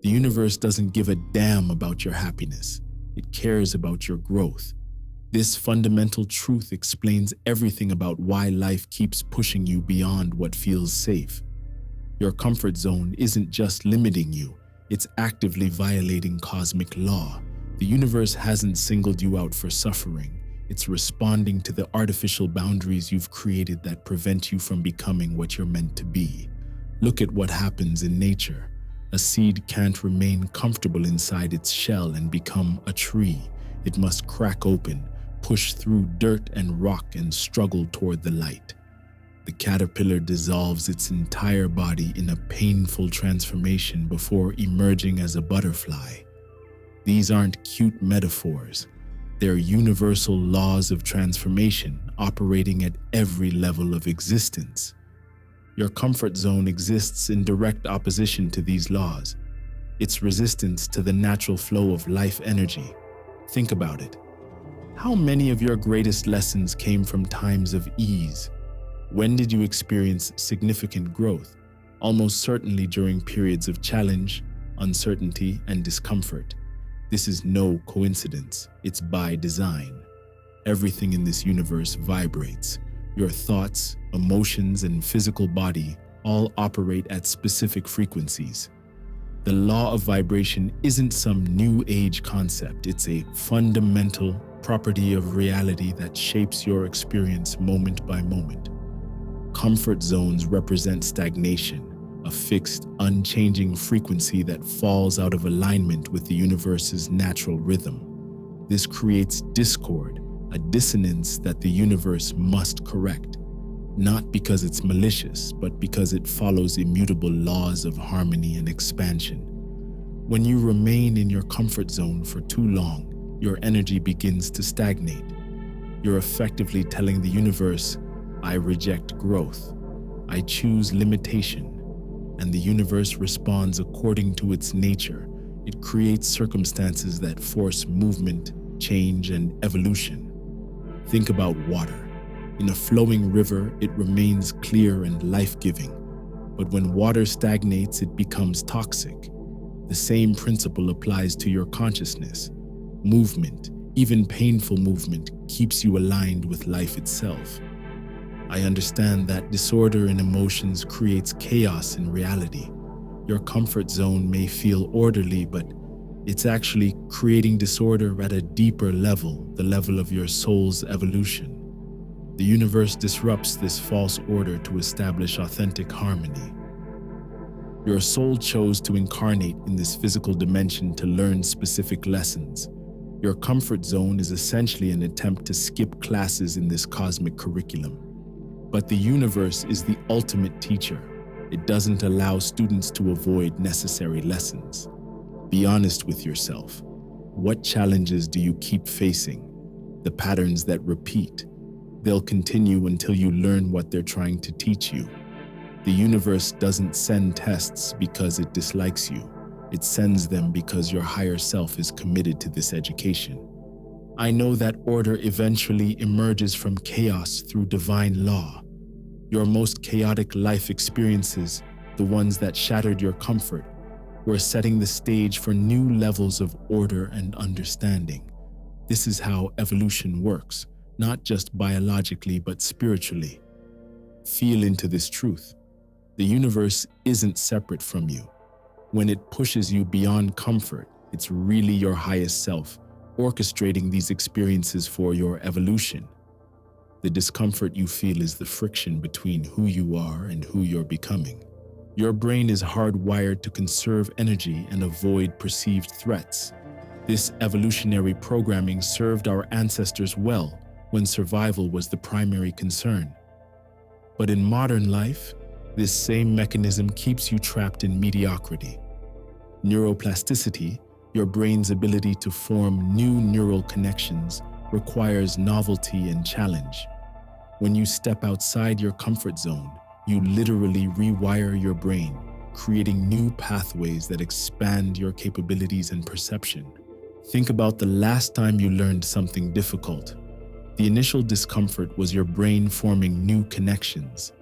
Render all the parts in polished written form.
The universe doesn't give a damn about your happiness. It cares about your growth. This fundamental truth explains everything about why life keeps pushing you beyond what feels safe. Your comfort zone isn't just limiting you, it's actively violating cosmic law. The universe hasn't singled you out for suffering. It's responding to the artificial boundaries you've created that prevent you from becoming what you're meant to be. Look at what happens in nature. A seed can't remain comfortable inside its shell and become a tree. It must crack open, push through dirt and rock, and struggle toward the light. The caterpillar dissolves its entire body in a painful transformation before emerging as a butterfly. These aren't cute metaphors. They're universal laws of transformation operating at every level of existence. Your comfort zone exists in direct opposition to these laws. It's resistance to the natural flow of life energy. Think about it. How many of your greatest lessons came from times of ease? When did you experience significant growth? Almost certainly during periods of challenge, uncertainty, and discomfort. This is no coincidence. It's by design. Everything in this universe vibrates. Your thoughts, emotions, and physical body all operate at specific frequencies. The law of vibration isn't some new age concept. It's a fundamental property of reality that shapes your experience moment by moment. Comfort zones represent stagnation, a fixed, unchanging frequency that falls out of alignment with the universe's natural rhythm. This creates discord, a dissonance that the universe must correct, not because it's malicious, but because it follows immutable laws of harmony and expansion. When you remain in your comfort zone for too long, your energy begins to stagnate. You're effectively telling the universe, I reject growth. I choose limitation. And the universe responds according to its nature. It creates circumstances that force movement, change, and evolution. Think about water. In a flowing river, it remains clear and life-giving. But when water stagnates, it becomes toxic. The same principle applies to your consciousness. Movement, even painful movement, keeps you aligned with life itself. I understand that disorder in emotions creates chaos in reality. Your comfort zone may feel orderly, but it's actually creating disorder at a deeper level, the level of your soul's evolution. The universe disrupts this false order to establish authentic harmony. Your soul chose to incarnate in this physical dimension to learn specific lessons. Your comfort zone is essentially an attempt to skip classes in this cosmic curriculum. But the universe is the ultimate teacher. It doesn't allow students to avoid necessary lessons. Be honest with yourself. What challenges do you keep facing? The patterns that repeat. They'll continue until you learn what they're trying to teach you. The universe doesn't send tests because it dislikes you. It sends them because your higher self is committed to this education. I know that order eventually emerges from chaos through divine law. Your most chaotic life experiences, the ones that shattered your comfort, were setting the stage for new levels of order and understanding. This is how evolution works, not just biologically but spiritually. Feel into this truth. The universe isn't separate from you. When it pushes you beyond comfort, it's really your highest self, orchestrating these experiences for your evolution. The discomfort you feel is the friction between who you are and who you're becoming. Your brain is hardwired to conserve energy and avoid perceived threats. This evolutionary programming served our ancestors well when survival was the primary concern. But in modern life, this same mechanism keeps you trapped in mediocrity. Neuroplasticity, your brain's ability to form new neural connections, requires novelty and challenge. When you step outside your comfort zone, you literally rewire your brain, creating new pathways that expand your capabilities and perception. Think about the last time you learned something difficult. The initial discomfort was your brain forming new connections.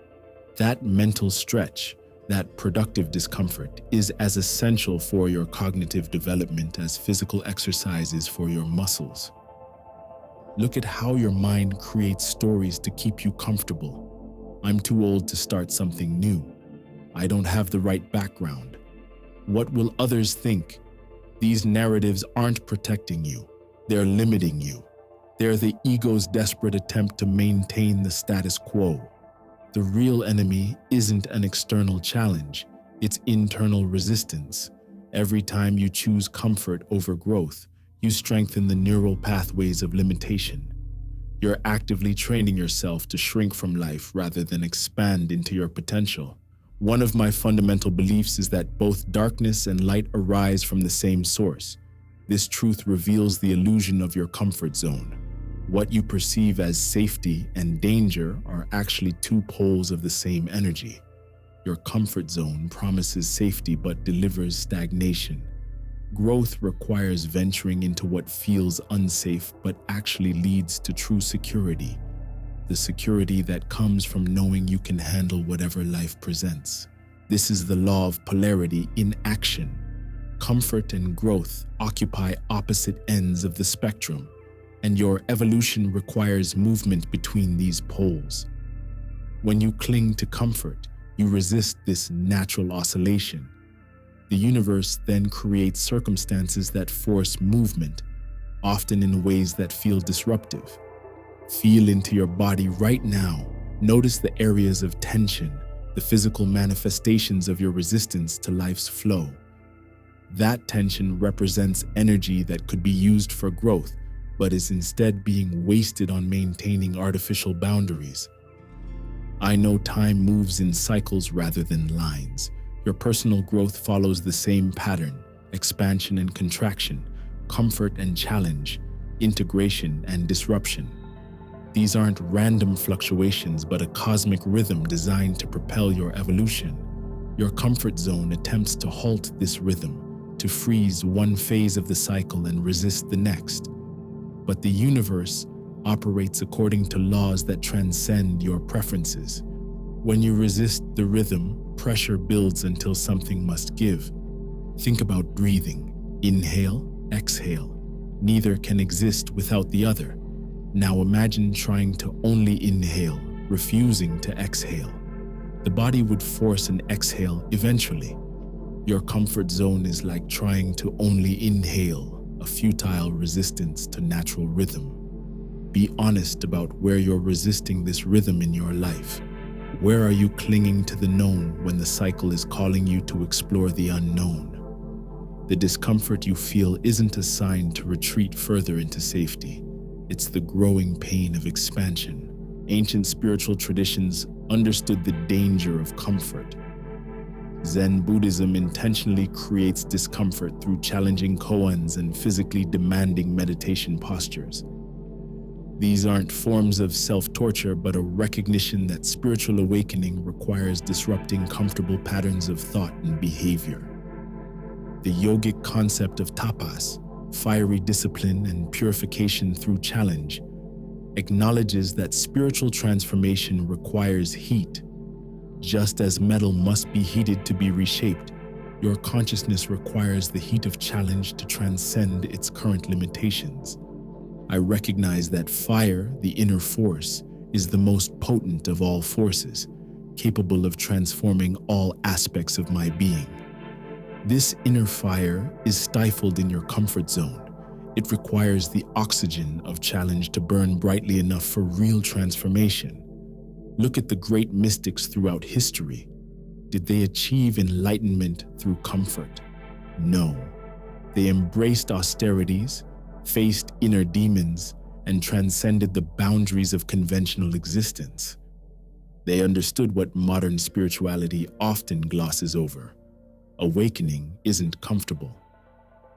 That mental stretch, That productive discomfort is as essential for your cognitive development as physical exercise is for your muscles. Look at how your mind creates stories to keep you comfortable. I'm too old to start something new. I don't have the right background. What will others think? These narratives aren't protecting you. They're limiting you. They're the ego's desperate attempt to maintain the status quo. The real enemy isn't an external challenge, it's internal resistance. Every time you choose comfort over growth, you strengthen the neural pathways of limitation. You're actively training yourself to shrink from life rather than expand into your potential. One of my fundamental beliefs is that both darkness and light arise from the same source. This truth reveals the illusion of your comfort zone. What you perceive as safety and danger are actually two poles of the same energy. Your comfort zone promises safety but delivers stagnation. Growth requires venturing into what feels unsafe but actually leads to true security. The security that comes from knowing you can handle whatever life presents. This is the law of polarity in action. Comfort and growth occupy opposite ends of the spectrum, and your evolution requires movement between these poles. When you cling to comfort, you resist this natural oscillation. The universe then creates circumstances that force movement, often in ways that feel disruptive. Feel into your body right now. Notice the areas of tension, the physical manifestations of your resistance to life's flow. That tension represents energy that could be used for growth, but is instead being wasted on maintaining artificial boundaries. I know time moves in cycles rather than lines. Your personal growth follows the same pattern: expansion and contraction, comfort and challenge, integration and disruption. These aren't random fluctuations, but a cosmic rhythm designed to propel your evolution. Your comfort zone attempts to halt this rhythm, to freeze one phase of the cycle and resist the next. But the universe operates according to laws that transcend your preferences. When you resist the rhythm, pressure builds until something must give. Think about breathing. Inhale, exhale. Neither can exist without the other. Now imagine trying to only inhale, refusing to exhale. The body would force an exhale eventually. Your comfort zone is like trying to only inhale, a futile resistance to natural rhythm. Be honest about where you're resisting this rhythm in your life. Where are you clinging to the known when the cycle is calling you to explore the unknown? The discomfort you feel isn't a sign to retreat further into safety. It's the growing pain of expansion. Ancient spiritual traditions understood the danger of comfort. Zen Buddhism intentionally creates discomfort through challenging koans and physically demanding meditation postures. These aren't forms of self-torture, but a recognition that spiritual awakening requires disrupting comfortable patterns of thought and behavior. The yogic concept of tapas, fiery discipline and purification through challenge, acknowledges that spiritual transformation requires heat. Just as metal must be heated to be reshaped, your consciousness requires the heat of challenge to transcend its current limitations. I recognize that fire, the inner force, is the most potent of all forces, capable of transforming all aspects of my being. This inner fire is stifled in your comfort zone. It requires the oxygen of challenge to burn brightly enough for real transformation. Look at the great mystics throughout history. Did they achieve enlightenment through comfort? No. They embraced austerities, faced inner demons, and transcended the boundaries of conventional existence. They understood what modern spirituality often glosses over. Awakening isn't comfortable.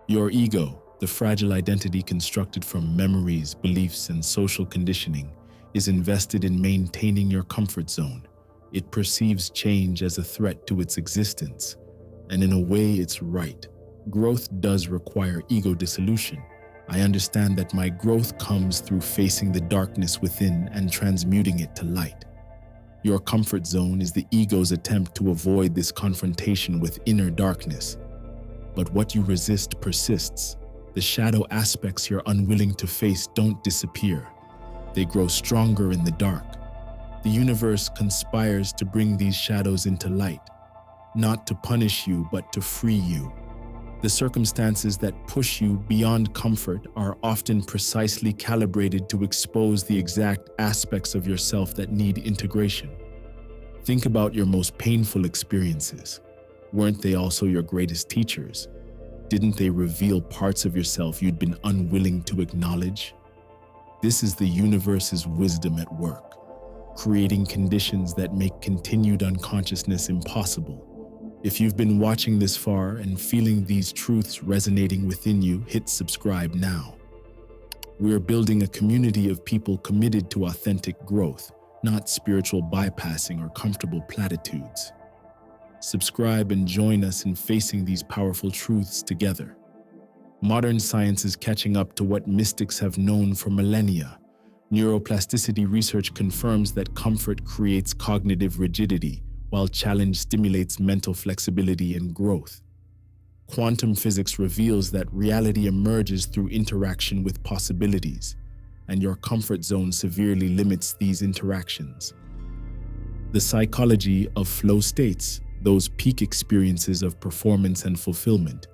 Your ego, the fragile identity constructed from memories, beliefs, and social conditioning, is invested in maintaining your comfort zone. It perceives change as a threat to its existence, and in a way it's right. Growth does require ego dissolution. I understand that my growth comes through facing the darkness within and transmuting it to light. Your comfort zone is the ego's attempt to avoid this confrontation with inner darkness. But what you resist persists. The shadow aspects you're unwilling to face don't disappear. They grow stronger in the dark. The universe conspires to bring these shadows into light, not to punish you, but to free you. The circumstances that push you beyond comfort are often precisely calibrated to expose the exact aspects of yourself that need integration. Think about your most painful experiences. Weren't they also your greatest teachers? Didn't they reveal parts of yourself you'd been unwilling to acknowledge? This is the universe's wisdom at work, creating conditions that make continued unconsciousness impossible. If you've been watching this far and feeling these truths resonating within you, hit subscribe now. We're building a community of people committed to authentic growth, not spiritual bypassing or comfortable platitudes. Subscribe and join us in facing these powerful truths together. Modern science is catching up to what mystics have known for millennia. Neuroplasticity research confirms that comfort creates cognitive rigidity, while challenge stimulates mental flexibility and growth. Quantum physics reveals that reality emerges through interaction with possibilities, and your comfort zone severely limits these interactions. The psychology of flow states, those peak experiences of performance and fulfillment,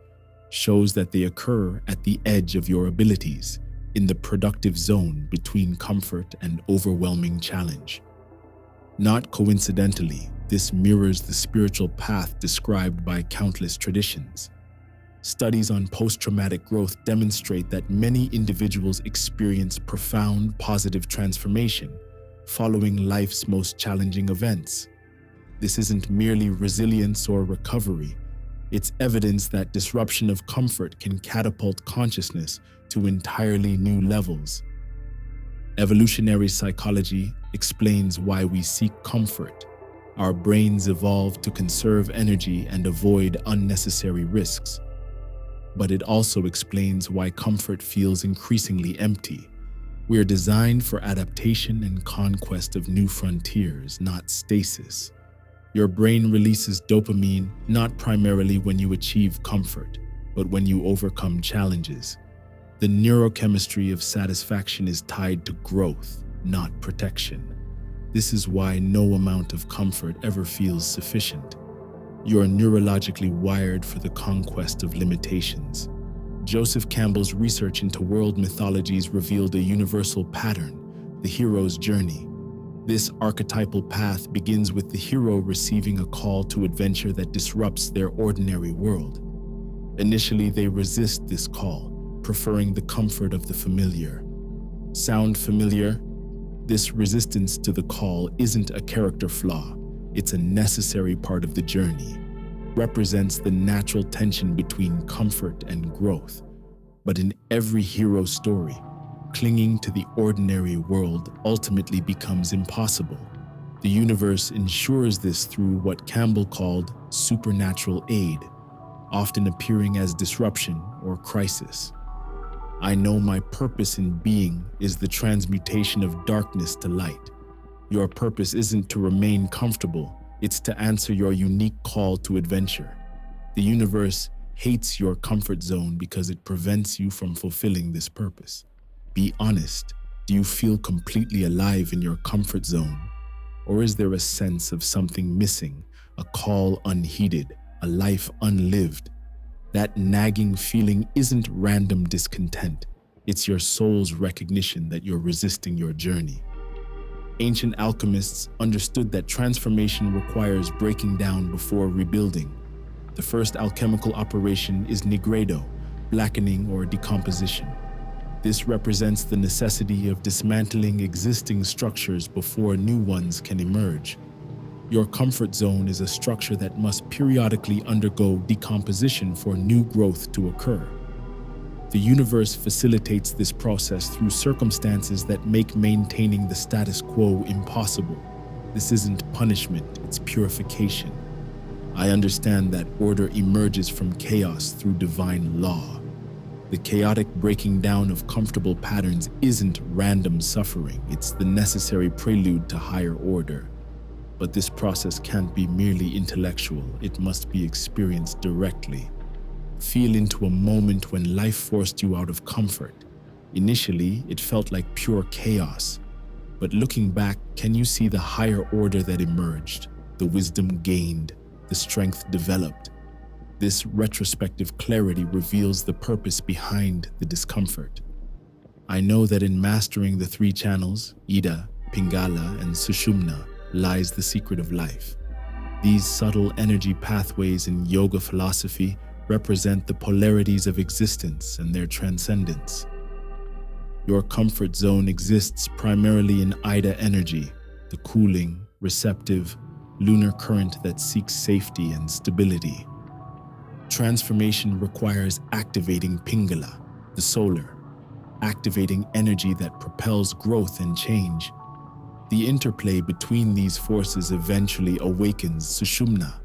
shows that they occur at the edge of your abilities, in the productive zone between comfort and overwhelming challenge. Not coincidentally, this mirrors the spiritual path described by countless traditions. Studies on post-traumatic growth demonstrate that many individuals experience profound positive transformation following life's most challenging events. This isn't merely resilience or recovery. It's evidence that disruption of comfort can catapult consciousness to entirely new levels. Evolutionary psychology explains why we seek comfort. Our brains evolved to conserve energy and avoid unnecessary risks. But it also explains why comfort feels increasingly empty. We're designed for adaptation and conquest of new frontiers, not stasis. Your brain releases dopamine not primarily when you achieve comfort, but when you overcome challenges. The neurochemistry of satisfaction is tied to growth, not protection. This is why no amount of comfort ever feels sufficient. You are neurologically wired for the conquest of limitations. Joseph Campbell's research into world mythologies revealed a universal pattern, the hero's journey. This archetypal path begins with the hero receiving a call to adventure that disrupts their ordinary world. Initially, they resist this call, preferring the comfort of the familiar. Sound familiar? This resistance to the call isn't a character flaw. It's a necessary part of the journey. Represents the natural tension between comfort and growth. But in every hero story, clinging to the ordinary world ultimately becomes impossible. The universe ensures this through what Campbell called supernatural aid, often appearing as disruption or crisis. I know my purpose in being is the transmutation of darkness to light. Your purpose isn't to remain comfortable, it's to answer your unique call to adventure. The universe hates your comfort zone because it prevents you from fulfilling this purpose. Be honest, do you feel completely alive in your comfort zone? Or is there a sense of something missing, a call unheeded, a life unlived? That nagging feeling isn't random discontent. It's your soul's recognition that you're resisting your journey. Ancient alchemists understood that transformation requires breaking down before rebuilding. The first alchemical operation is nigredo, blackening or decomposition. This represents the necessity of dismantling existing structures before new ones can emerge. Your comfort zone is a structure that must periodically undergo decomposition for new growth to occur. The universe facilitates this process through circumstances that make maintaining the status quo impossible. This isn't punishment, it's purification. I understand that order emerges from chaos through divine law. The chaotic breaking down of comfortable patterns isn't random suffering, it's the necessary prelude to higher order. But this process can't be merely intellectual, it must be experienced directly. Feel into a moment when life forced you out of comfort. Initially, it felt like pure chaos. But looking back, can you see the higher order that emerged, the wisdom gained, the strength developed? This retrospective clarity reveals the purpose behind the discomfort. I know that in mastering the three channels, Ida, Pingala, and Sushumna, lies the secret of life. These subtle energy pathways in yoga philosophy represent the polarities of existence and their transcendence. Your comfort zone exists primarily in Ida energy, the cooling, receptive, lunar current that seeks safety and stability. Transformation requires activating Pingala, the solar, activating energy that propels growth and change. The interplay between these forces eventually awakens Sushumna,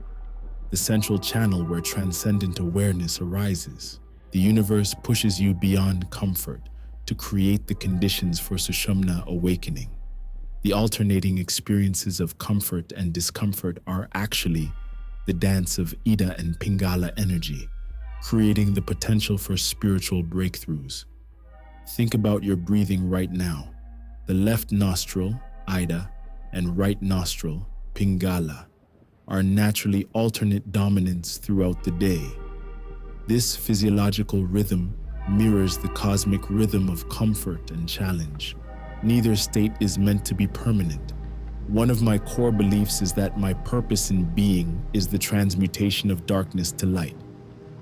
the central channel where transcendent awareness arises. The universe pushes you beyond comfort to create the conditions for Sushumna awakening. The alternating experiences of comfort and discomfort are actually the dance of Ida and Pingala energy, creating the potential for spiritual breakthroughs. Think about your breathing right now. The left nostril, Ida, and right nostril, Pingala, are naturally alternate dominants throughout the day. This physiological rhythm mirrors the cosmic rhythm of comfort and challenge. Neither state is meant to be permanent. One of my core beliefs is that my purpose in being is the transmutation of darkness to light.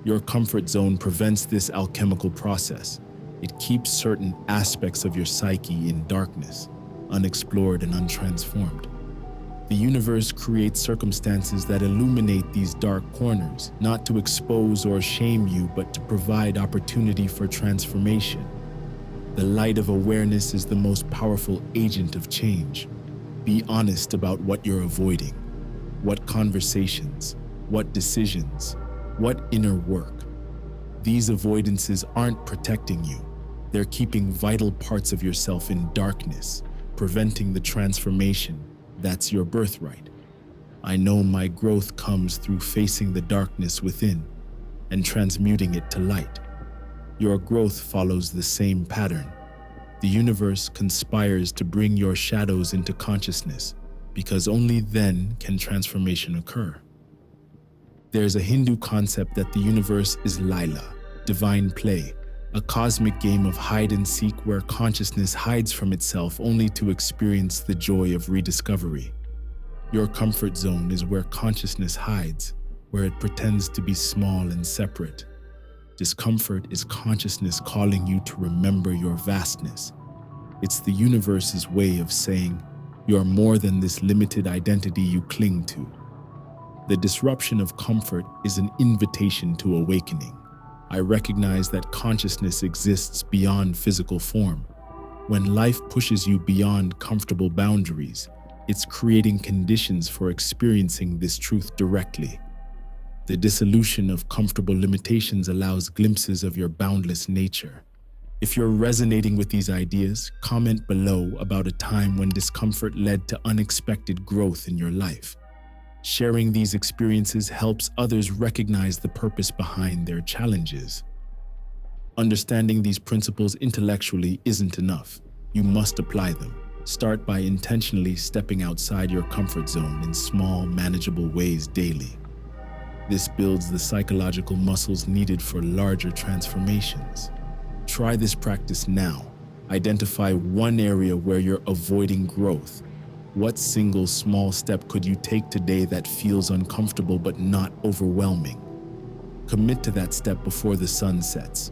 Your comfort zone prevents this alchemical process. It keeps certain aspects of your psyche in darkness, unexplored and untransformed. The universe creates circumstances that illuminate these dark corners, not to expose or shame you, but to provide opportunity for transformation. The light of awareness is the most powerful agent of change. Be honest about what you're avoiding. What conversations, what decisions, what inner work. These avoidances aren't protecting you. They're keeping vital parts of yourself in darkness, preventing the transformation that's your birthright. I know my growth comes through facing the darkness within and transmuting it to light. Your growth follows the same pattern. The universe conspires to bring your shadows into consciousness, because only then can transformation occur. There's a Hindu concept that the universe is Lila, divine play, a cosmic game of hide and seek where consciousness hides from itself only to experience the joy of rediscovery. Your comfort zone is where consciousness hides, where it pretends to be small and separate. Discomfort is consciousness calling you to remember your vastness. It's the universe's way of saying, you are more than this limited identity you cling to. The disruption of comfort is an invitation to awakening. I recognize that consciousness exists beyond physical form. When life pushes you beyond comfortable boundaries, it's creating conditions for experiencing this truth directly. The dissolution of comfortable limitations allows glimpses of your boundless nature. If you're resonating with these ideas, comment below about a time when discomfort led to unexpected growth in your life. Sharing these experiences helps others recognize the purpose behind their challenges. Understanding these principles intellectually isn't enough. You must apply them. Start by intentionally stepping outside your comfort zone in small, manageable ways daily. This builds the psychological muscles needed for larger transformations. Try this practice now. Identify one area where you're avoiding growth. What single small step could you take today that feels uncomfortable but not overwhelming? Commit to that step before the sun sets.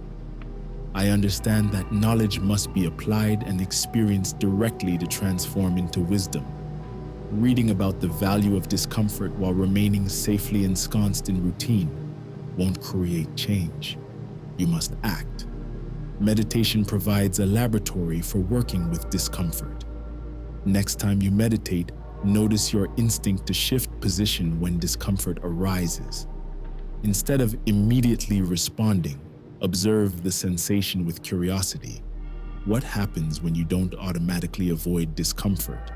I understand that knowledge must be applied and experienced directly to transform into wisdom. Reading about the value of discomfort while remaining safely ensconced in routine won't create change. You must act. Meditation provides a laboratory for working with discomfort. Next time you meditate, notice your instinct to shift position when discomfort arises. Instead of immediately responding, observe the sensation with curiosity. What happens when you don't automatically avoid discomfort?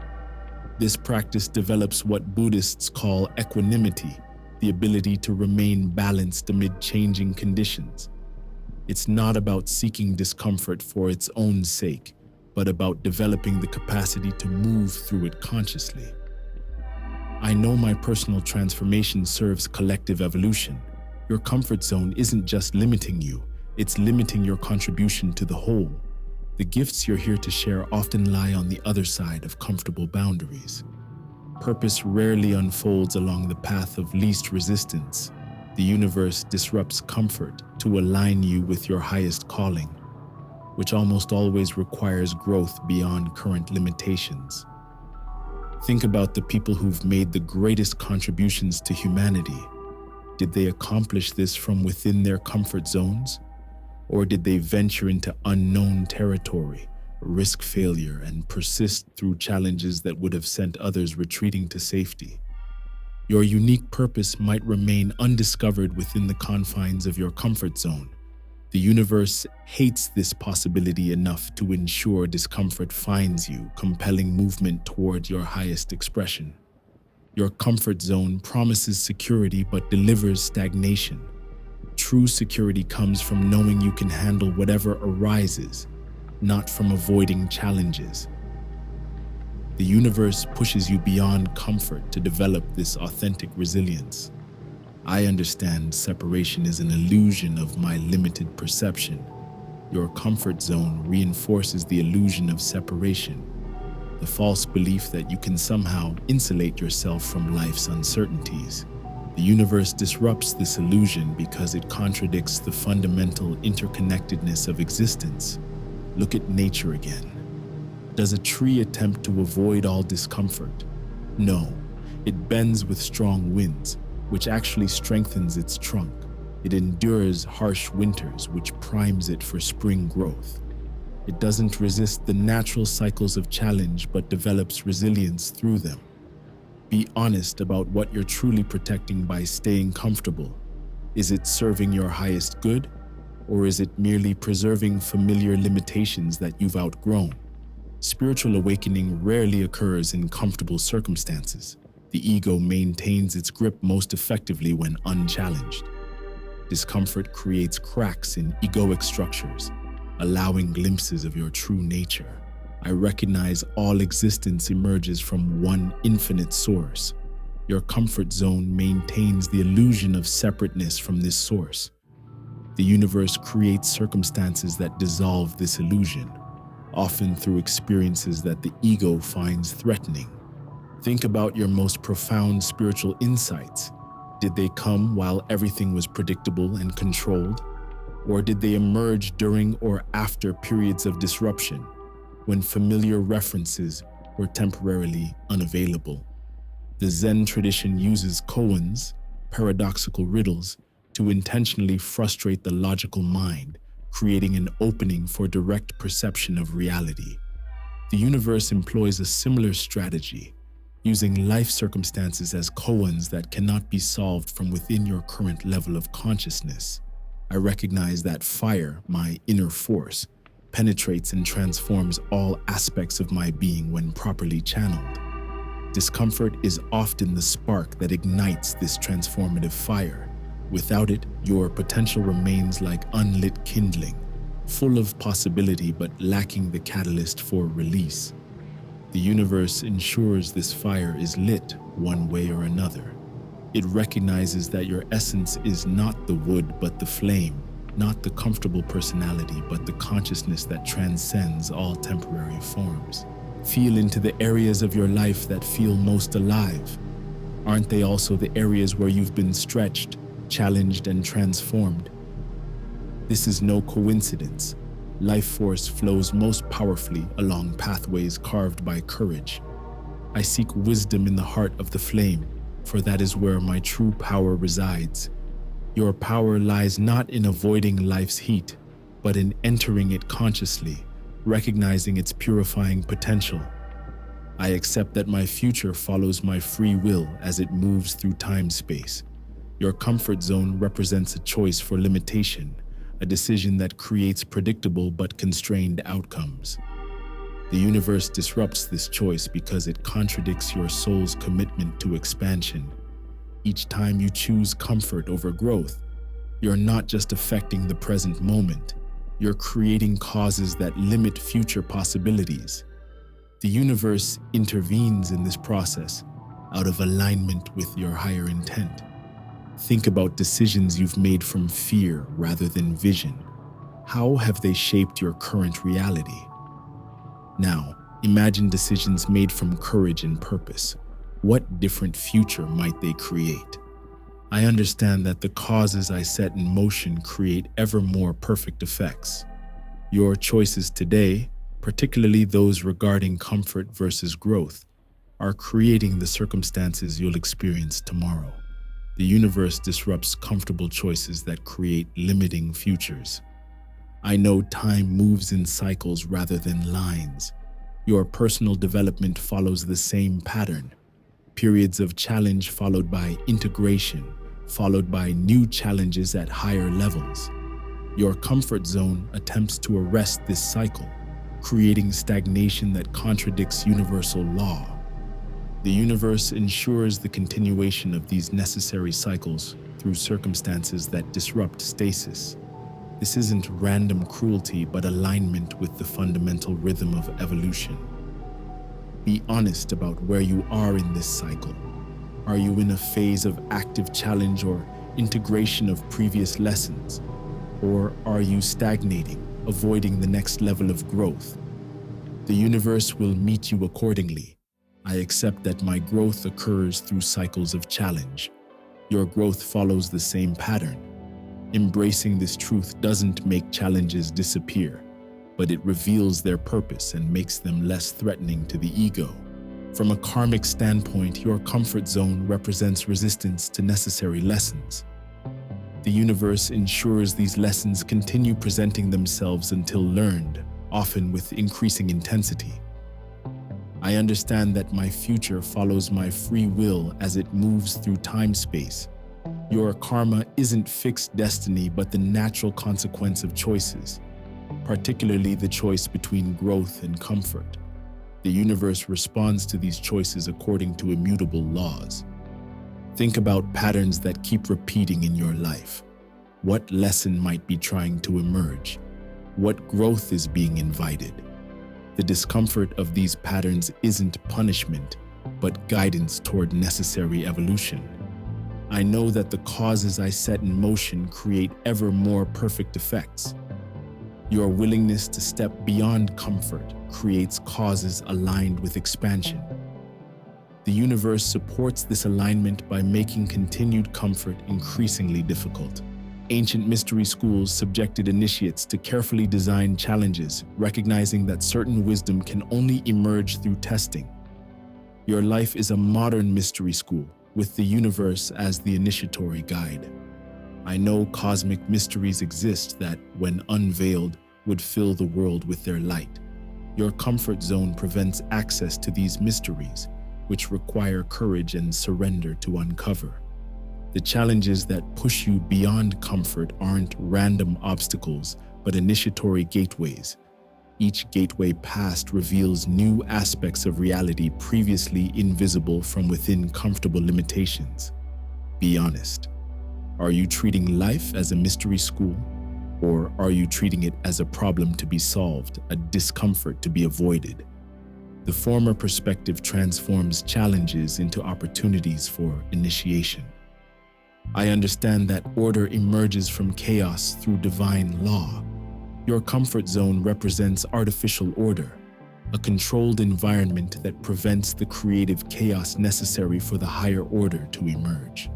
This practice develops what Buddhists call equanimity, the ability to remain balanced amid changing conditions. It's not about seeking discomfort for its own sake, but about developing the capacity to move through it consciously. I know my personal transformation serves collective evolution. Your comfort zone isn't just limiting you, it's limiting your contribution to the whole. The gifts you're here to share often lie on the other side of comfortable boundaries. Purpose rarely unfolds along the path of least resistance. The universe disrupts comfort to align you with your highest calling, which almost always requires growth beyond current limitations. Think about the people who've made the greatest contributions to humanity. Did they accomplish this from within their comfort zones? Or did they venture into unknown territory, risk failure, and persist through challenges that would have sent others retreating to safety? Your unique purpose might remain undiscovered within the confines of your comfort zone. The universe hates this possibility enough to ensure discomfort finds you, compelling movement toward your highest expression. Your comfort zone promises security but delivers stagnation. True security comes from knowing you can handle whatever arises, not from avoiding challenges. The universe pushes you beyond comfort to develop this authentic resilience. I understand separation is an illusion of my limited perception. Your comfort zone reinforces the illusion of separation, the false belief that you can somehow insulate yourself from life's uncertainties. The universe disrupts this illusion because it contradicts the fundamental interconnectedness of existence. Look at nature again. Does a tree attempt to avoid all discomfort? No, it bends with strong winds, which actually strengthens its trunk. It endures harsh winters, which primes it for spring growth. It doesn't resist the natural cycles of challenge, but develops resilience through them. Be honest about what you're truly protecting by staying comfortable. Is it serving your highest good, or is it merely preserving familiar limitations that you've outgrown? Spiritual awakening rarely occurs in comfortable circumstances. The ego maintains its grip most effectively when unchallenged. Discomfort creates cracks in egoic structures, allowing glimpses of your true nature. I recognize all existence emerges from one infinite source. Your comfort zone maintains the illusion of separateness from this source. The universe creates circumstances that dissolve this illusion, often through experiences that the ego finds threatening. Think about your most profound spiritual insights. Did they come while everything was predictable and controlled? Or did they emerge during or after periods of disruption, when familiar references were temporarily unavailable? The Zen tradition uses koans, paradoxical riddles, to intentionally frustrate the logical mind, creating an opening for direct perception of reality. The universe employs a similar strategy, using life circumstances as koans that cannot be solved from within your current level of consciousness. I recognize that fire, my inner force, penetrates and transforms all aspects of my being when properly channeled. Discomfort is often the spark that ignites this transformative fire. Without it, your potential remains like unlit kindling, full of possibility but lacking the catalyst for release. The universe ensures this fire is lit one way or another. It recognizes that your essence is not the wood but the flame, not the comfortable personality but the consciousness that transcends all temporary forms. Feel into the areas of your life that feel most alive. Aren't they also the areas where you've been stretched, challenged, and transformed? This is no coincidence. Life force flows most powerfully along pathways carved by courage. I seek wisdom in the heart of the flame, for that is where my true power resides. Your power lies not in avoiding life's heat, but in entering it consciously, recognizing its purifying potential. I accept that my future follows my free will as it moves through time-space. Your comfort zone represents a choice for limitation, a decision that creates predictable but constrained outcomes. The universe disrupts this choice because it contradicts your soul's commitment to expansion. Each time you choose comfort over growth, you're not just affecting the present moment, you're creating causes that limit future possibilities. The universe intervenes in this process out of alignment with your higher intent. Think about decisions you've made from fear rather than vision. How have they shaped your current reality? Now, imagine decisions made from courage and purpose. What different future might they create? I understand that the causes I set in motion create ever more perfect effects. Your choices today, particularly those regarding comfort versus growth, are creating the circumstances you'll experience tomorrow. The universe disrupts comfortable choices that create limiting futures. I know time moves in cycles rather than lines. Your personal development follows the same pattern. Periods of challenge followed by integration, followed by new challenges at higher levels. Your comfort zone attempts to arrest this cycle, creating stagnation that contradicts universal law. The universe ensures the continuation of these necessary cycles through circumstances that disrupt stasis. This isn't random cruelty, but alignment with the fundamental rhythm of evolution. Be honest about where you are in this cycle. Are you in a phase of active challenge or integration of previous lessons? Or are you stagnating, avoiding the next level of growth? The universe will meet you accordingly. I accept that my growth occurs through cycles of challenge. Your growth follows the same pattern. Embracing this truth doesn't make challenges disappear, but it reveals their purpose and makes them less threatening to the ego. From a karmic standpoint, your comfort zone represents resistance to necessary lessons. The universe ensures these lessons continue presenting themselves until learned, often with increasing intensity. I understand that my future follows my free will as it moves through time-space. Your karma isn't fixed destiny, but the natural consequence of choices, particularly the choice between growth and comfort. The universe responds to these choices according to immutable laws. Think about patterns that keep repeating in your life. What lesson might be trying to emerge? What growth is being invited? The discomfort of these patterns isn't punishment, but guidance toward necessary evolution. I know that the causes I set in motion create ever more perfect effects. Your willingness to step beyond comfort creates causes aligned with expansion. The universe supports this alignment by making continued comfort increasingly difficult. Ancient mystery schools subjected initiates to carefully designed challenges, recognizing that certain wisdom can only emerge through testing. Your life is a modern mystery school, with the universe as the initiatory guide. I know cosmic mysteries exist that, when unveiled, would fill the world with their light. Your comfort zone prevents access to these mysteries, which require courage and surrender to uncover. The challenges that push you beyond comfort aren't random obstacles, but initiatory gateways. Each gateway passed reveals new aspects of reality previously invisible from within comfortable limitations. Be honest. Are you treating life as a mystery school? Or are you treating it as a problem to be solved, a discomfort to be avoided? The former perspective transforms challenges into opportunities for initiation. I understand that order emerges from chaos through divine law. Your comfort zone represents artificial order, a controlled environment that prevents the creative chaos necessary for the higher order to emerge.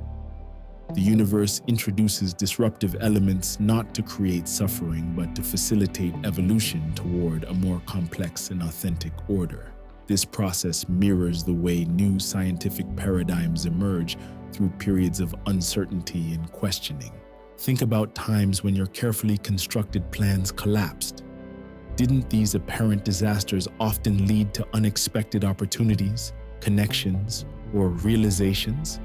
The universe introduces disruptive elements not to create suffering, but to facilitate evolution toward a more complex and authentic order. This process mirrors the way new scientific paradigms emerge through periods of uncertainty and questioning. Think about times when your carefully constructed plans collapsed. Didn't these apparent disasters often lead to unexpected opportunities, connections, or realizations?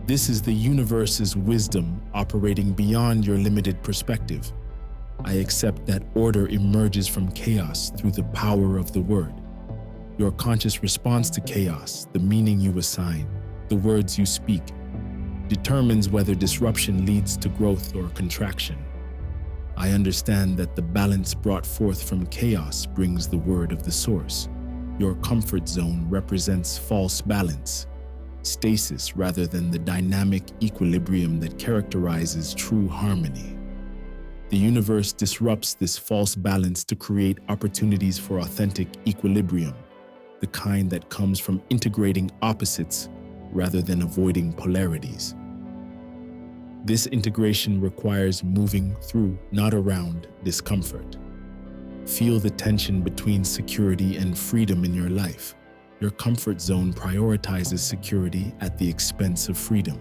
This is the universe's wisdom operating beyond your limited perspective. I accept that order emerges from chaos through the power of the word. Your conscious response to chaos, the meaning you assign, the words you speak, determines whether disruption leads to growth or contraction. I understand that the balance brought forth from chaos brings the word of the source. Your comfort zone represents false balance, stasis rather than the dynamic equilibrium that characterizes true harmony. The universe disrupts this false balance to create opportunities for authentic equilibrium, the kind that comes from integrating opposites rather than avoiding polarities. This integration requires moving through, not around, discomfort. Feel the tension between security and freedom in your life. Your comfort zone prioritizes security at the expense of freedom.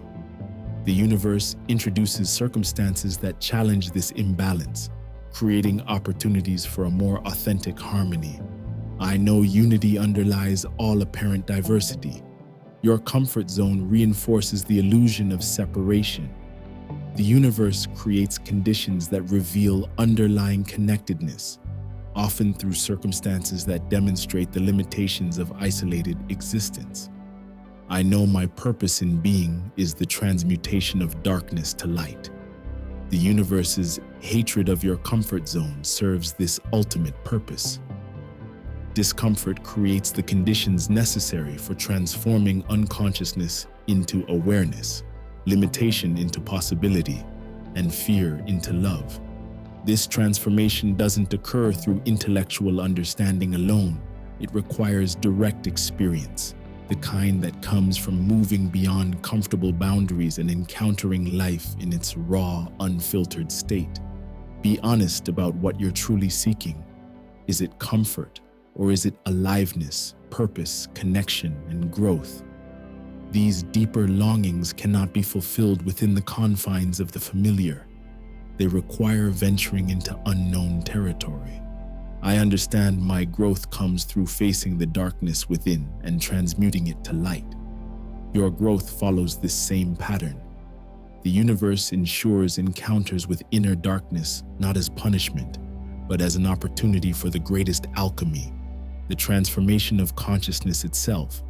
The universe introduces circumstances that challenge this imbalance, creating opportunities for a more authentic harmony. I know unity underlies all apparent diversity. Your comfort zone reinforces the illusion of separation. The universe creates conditions that reveal underlying connectedness, often through circumstances that demonstrate the limitations of isolated existence. I know my purpose in being is the transmutation of darkness to light. The universe's hatred of your comfort zone serves this ultimate purpose. Discomfort creates the conditions necessary for transforming unconsciousness into awareness, limitation into possibility, and fear into love. This transformation doesn't occur through intellectual understanding alone. It requires direct experience, the kind that comes from moving beyond comfortable boundaries and encountering life in its raw, unfiltered state. Be honest about what you're truly seeking. Is it comfort, or is it aliveness, purpose, connection, and growth? These deeper longings cannot be fulfilled within the confines of the familiar. They require venturing into unknown territory. I understand my growth comes through facing the darkness within and transmuting it to light. Your growth follows this same pattern. The universe ensures encounters with inner darkness not as punishment, but as an opportunity for the greatest alchemy, the transformation of consciousness itself.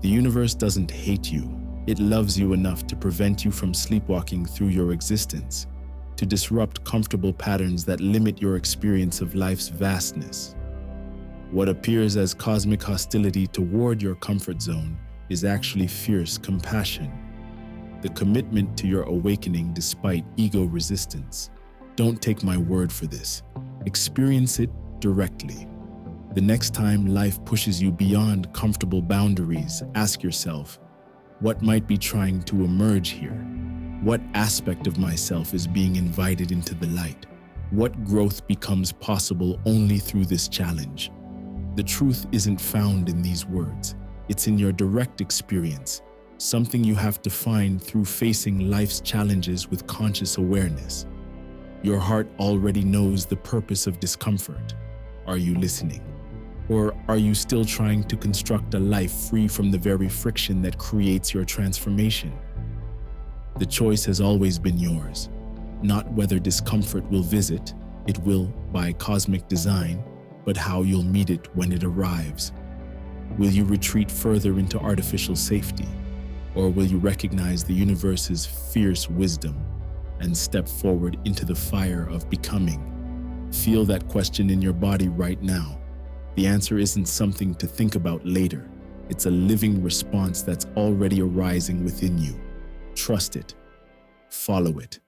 The universe doesn't hate you. It loves you enough to prevent you from sleepwalking through your existence, to disrupt comfortable patterns that limit your experience of life's vastness. What appears as cosmic hostility toward your comfort zone is actually fierce compassion, the commitment to your awakening despite ego resistance. Don't take my word for this. Experience it directly. The next time life pushes you beyond comfortable boundaries, ask yourself, what might be trying to emerge here? What aspect of myself is being invited into the light? What growth becomes possible only through this challenge? The truth isn't found in these words. It's in your direct experience, something you have to find through facing life's challenges with conscious awareness. Your heart already knows the purpose of discomfort. Are you listening? Or are you still trying to construct a life free from the very friction that creates your transformation? The choice has always been yours, not whether discomfort will visit, it will by cosmic design, but how you'll meet it when it arrives. Will you retreat further into artificial safety, or will you recognize the universe's fierce wisdom and step forward into the fire of becoming? Feel that question in your body right now. The answer isn't something to think about later. It's a living response that's already arising within you. Trust it. Follow it.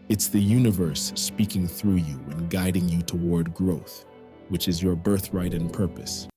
It's the universe speaking through you and guiding you toward growth, which is your birthright and purpose.